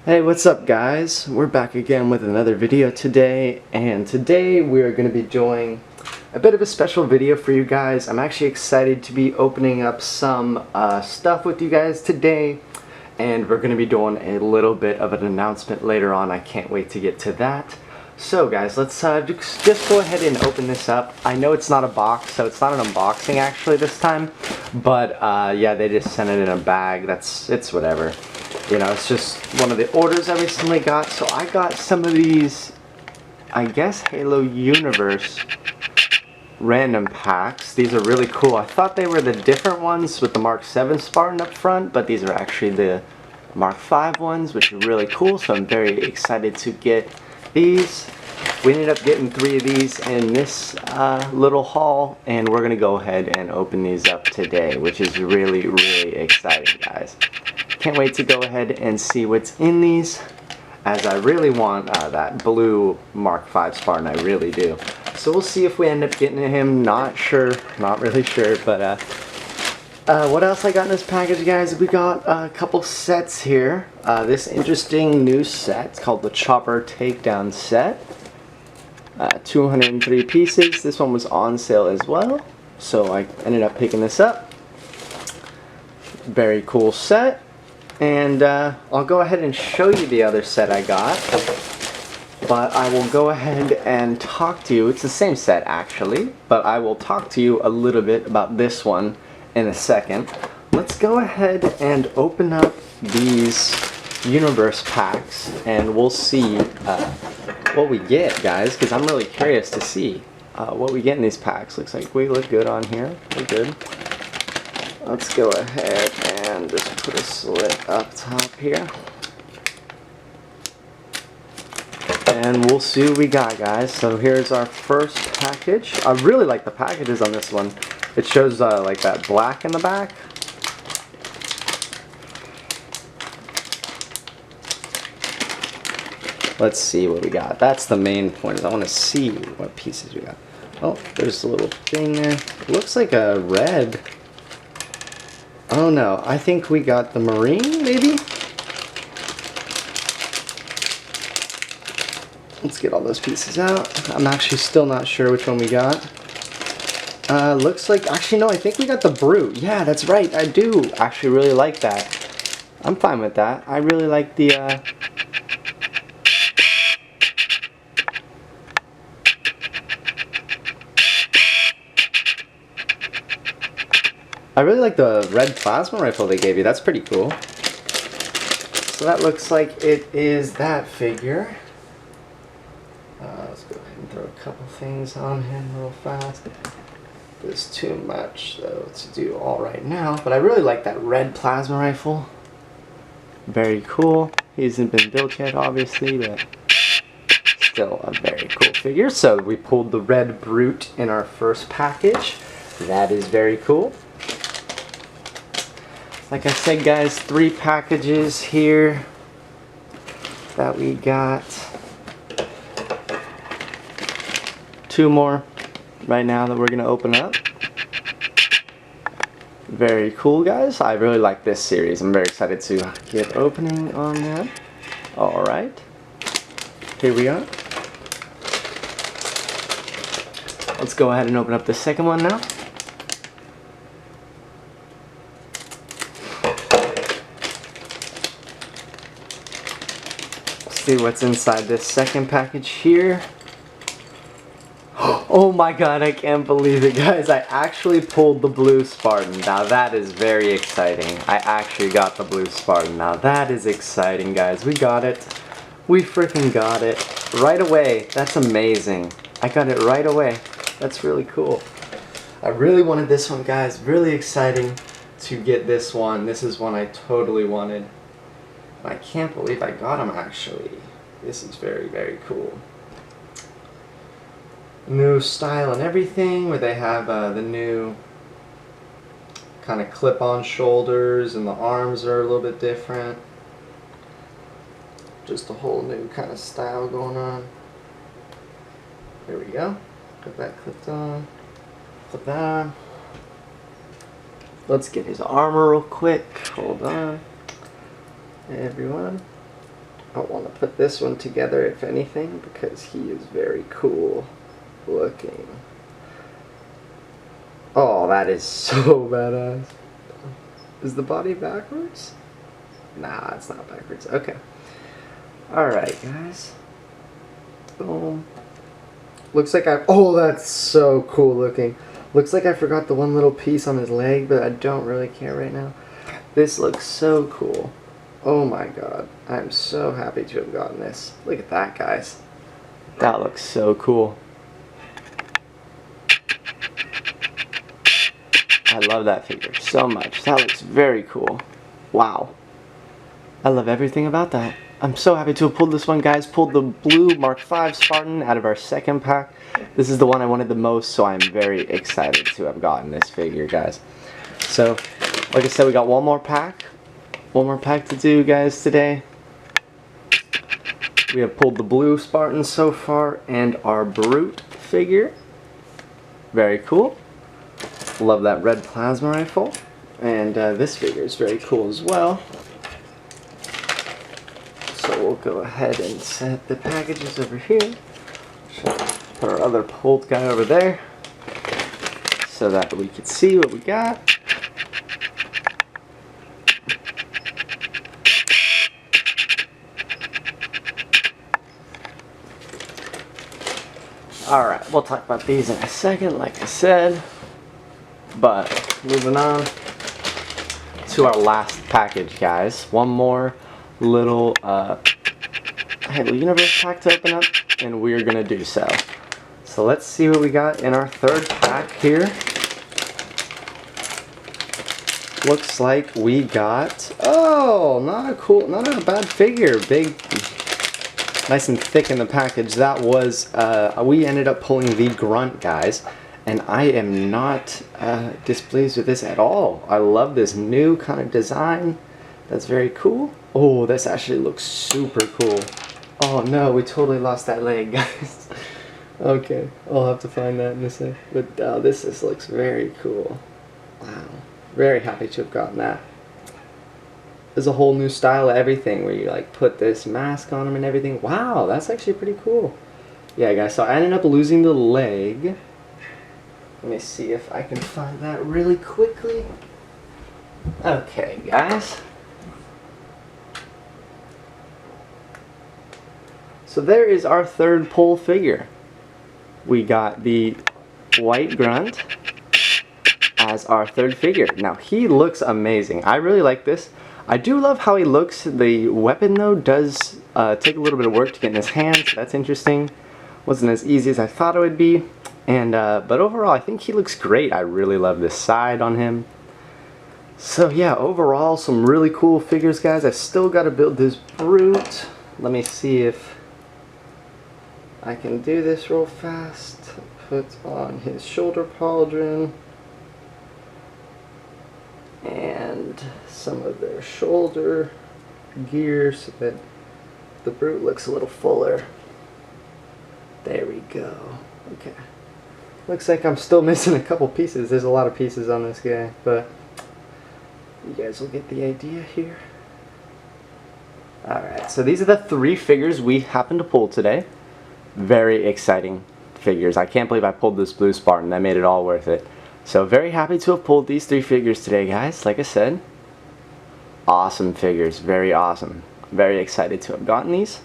Hey, what's up guys? We're back again with another video today, and today we're going to be doing a bit of a special video for you guys. I'm actually excited to be opening up some stuff with you guys today, and we're going to be doing a little bit of an announcement later on. I can't wait to get to that. So guys, let's just go ahead and open this up. I know it's not a box, so it's not an unboxing actually this time, but yeah, they just sent it in a bag. It's whatever. You know, it's just one of the orders I recently got. So I got some of these, I guess, Halo Universe random packs. These are really cool. I thought they were the different ones with the Mark 7 Spartan up front, but these are actually the Mark 5 ones, which are really cool. So I'm very excited to get these. We ended up getting 3 of these in this little haul, and we're gonna go ahead and open these up today, which is really, really exciting, guys. Can't wait to go ahead and see what's in these, as I really want that blue Mark 5 Spartan. I really do. So we'll see if we end up getting him. Not sure, not really sure, but what else I got in this package, guys? We got a couple sets here. This interesting new set, it's called the Chopper Takedown Set. 203 pieces. This one was on sale as well, so I ended up picking this up. Very cool set. And I'll go ahead and show you the other set I got, but I will go ahead and talk to you. It's the same set actually, but I will talk to you a little bit about this one in a second. Let's go ahead and open up these universe packs, and we'll see what we get, guys, because I'm really curious to see what we get in these packs. Looks like we look good on here. We're good. Let's go ahead and just put a slit up top here. And we'll see what we got, guys. So here's our first package. I really like the packages on this one. It shows like that black in the back. Let's see what we got. That's the main point, is I want to see what pieces we got. Oh, there's a little thing there. It looks like a red. Oh no, I think we got the Marine, maybe? Let's get all those pieces out. I'm actually still not sure which one we got. Looks like, actually no, I think we got the Brute. Yeah, that's right, I do actually really like that. I'm fine with that. I really like the, I really like the red plasma rifle they gave you. That's pretty cool. So that looks like it is that figure. Let's go ahead and throw a couple things on him real fast. There's too much though to do all right now, but I really like that red plasma rifle. Very cool. He hasn't been built yet, obviously, but still a very cool figure. So we pulled the red Brute in our first package. That is very cool. Like I said, guys, 3 packages here that we got. 2 more right now that we're going to open up. Very cool, guys. I really like this series. I'm very excited to get opening on that. Alright. Here we are. Let's go ahead and open up the second one now. See what's inside this second package here. Oh my god, I can't believe it, guys. I actually pulled the blue Spartan. Now that is very exciting. I actually got the blue Spartan. Now that is exciting, guys. We got it. We freaking got it. Right away. That's amazing. I got it right away. That's really cool. I really wanted this one, guys. Really exciting to get this one. This is one I totally wanted. I can't believe I got them, actually. This is very, very cool. New style and everything, where they have the new kind of clip-on shoulders, and the arms are a little bit different. Just a whole new kind of style going on. There we go. Got that clipped on. Clip that on. Let's get his armor real quick. Hold on, everyone. I want to put this one together if anything because he is very cool looking. Oh, that is so badass. Is the body backwards? Nah, it's not backwards. Okay. Alright, guys. Boom. Looks like oh, that's so cool looking. Looks like I forgot the one little piece on his leg, but I don't really care right now. This looks so cool. Oh my god. I'm so happy to have gotten this. Look at that, guys. That looks so cool. I love that figure so much. That looks very cool. Wow. I love everything about that. I'm so happy to have pulled this one, guys. Pulled the blue Mark V Spartan out of our second pack. This is the one I wanted the most, so I'm very excited to have gotten this figure, guys. So, like I said, we got one more pack. One more pack to do, guys, today. We have pulled the blue Spartan so far and our Brute figure. Very cool. Love that red plasma rifle. And this figure is very cool as well. So we'll go ahead and set the packages over here. Put our other pulled guy over there so that we can see what we got. Alright, we'll talk about these in a second, like I said. But moving on to our last package, guys. One more little Halo Universe pack to open up, and we're gonna do so. So let's see what we got in our third pack here. Looks like we got, oh, not a bad figure. Big, nice and thick in the package. That was, we ended up pulling the Grunt, guys. And I am not displeased with this at all. I love this new kind of design. That's very cool. Oh, this actually looks super cool. Oh no, we totally lost that leg, guys. Okay, I'll have to find that in a sec. But this looks very cool. Wow. Very happy to have gotten that. There's a whole new style of everything where you like put this mask on him and everything. Wow, that's actually pretty cool. Yeah, guys, so I ended up losing the leg. Let me see if I can find that really quickly. Okay, guys. So there is our third pull figure. We got the White Grunt as our third figure. Now, he looks amazing. I really like this. I do love how he looks. The weapon, though, does take a little bit of work to get in his hands. That's interesting. Wasn't as easy as I thought it would be. And but overall, I think he looks great. I really love this side on him. So yeah, overall, some really cool figures, guys. I still got to build this Brute. Let me see if I can do this real fast. Put on his shoulder pauldron and some of their shoulder gear so that the Brute looks a little fuller. There we go. Okay. Looks like I'm still missing a couple pieces. There's a lot of pieces on this guy, but you guys will get the idea here. Alright, so these are the three figures we happened to pull today. Very exciting figures. I can't believe I pulled this blue Spartan. That made it all worth it. So very happy to have pulled these three figures today, guys. Like I said, awesome figures. Very awesome. Very excited to have gotten these.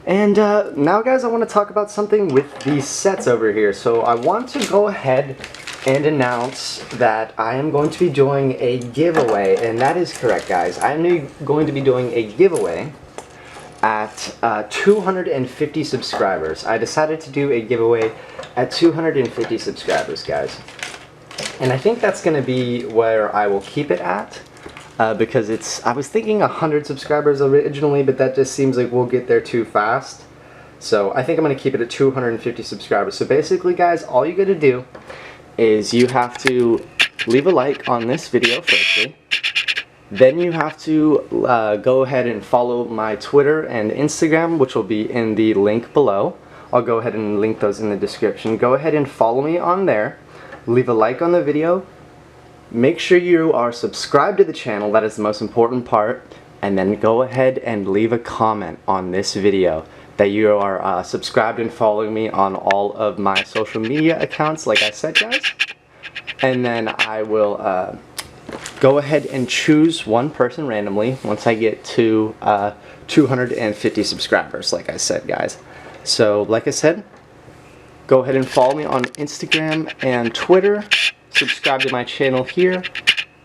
And now, guys, I want to talk about something with these sets over here. So I want to go ahead and announce that I am going to be doing a giveaway. And that is correct, guys. I am going to be doing a giveaway at 250 subscribers. I decided to do a giveaway at 250 subscribers, guys. And I think that's going to be where I will keep it at. Because I was thinking 100 subscribers originally, but that just seems like we'll get there too fast. So I think I'm going to keep it at 250 subscribers. So basically, guys, all you got to do is you have to leave a like on this video firstly. Then you have to go ahead and follow my Twitter and Instagram, which will be in the link below. I'll go ahead and link those in the description. Go ahead and follow me on there. Leave a like on the video. Make sure you are subscribed to the channel. That is the most important part. and then go ahead and leave a comment on this video that you are subscribed and following me on all of my social media accounts, like I said, guys. And then I will go ahead and choose one person randomly once I get to 250 subscribers, like I said, guys. So, like I said, go ahead and follow me on Instagram and Twitter, subscribe to my channel here,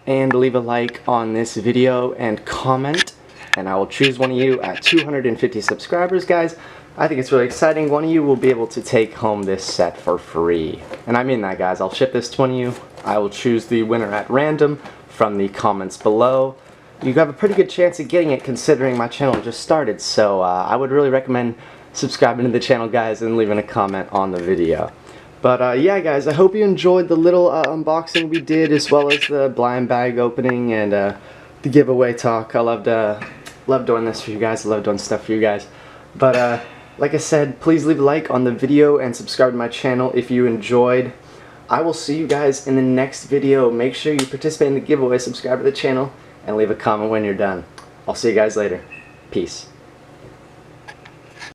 and leave a like on this video and comment, and I will choose one of you at 250 subscribers, guys. I think it's really exciting. One of you will be able to take home this set for free. And I mean that, guys. I'll ship this to one of you. I will choose the winner at random from the comments below. You have a pretty good chance of getting it considering my channel just started, so I would really recommend subscribing to the channel, guys, and leaving a comment on the video. But yeah, guys, I hope you enjoyed the little unboxing we did, as well as the blind bag opening and the giveaway talk. I love doing this for you guys. I love doing stuff for you guys. But like I said, please leave a like on the video and subscribe to my channel if you enjoyed. I will see you guys in the next video. Make sure you participate in the giveaway, subscribe to the channel, and leave a comment when you're done. I'll see you guys later. Peace.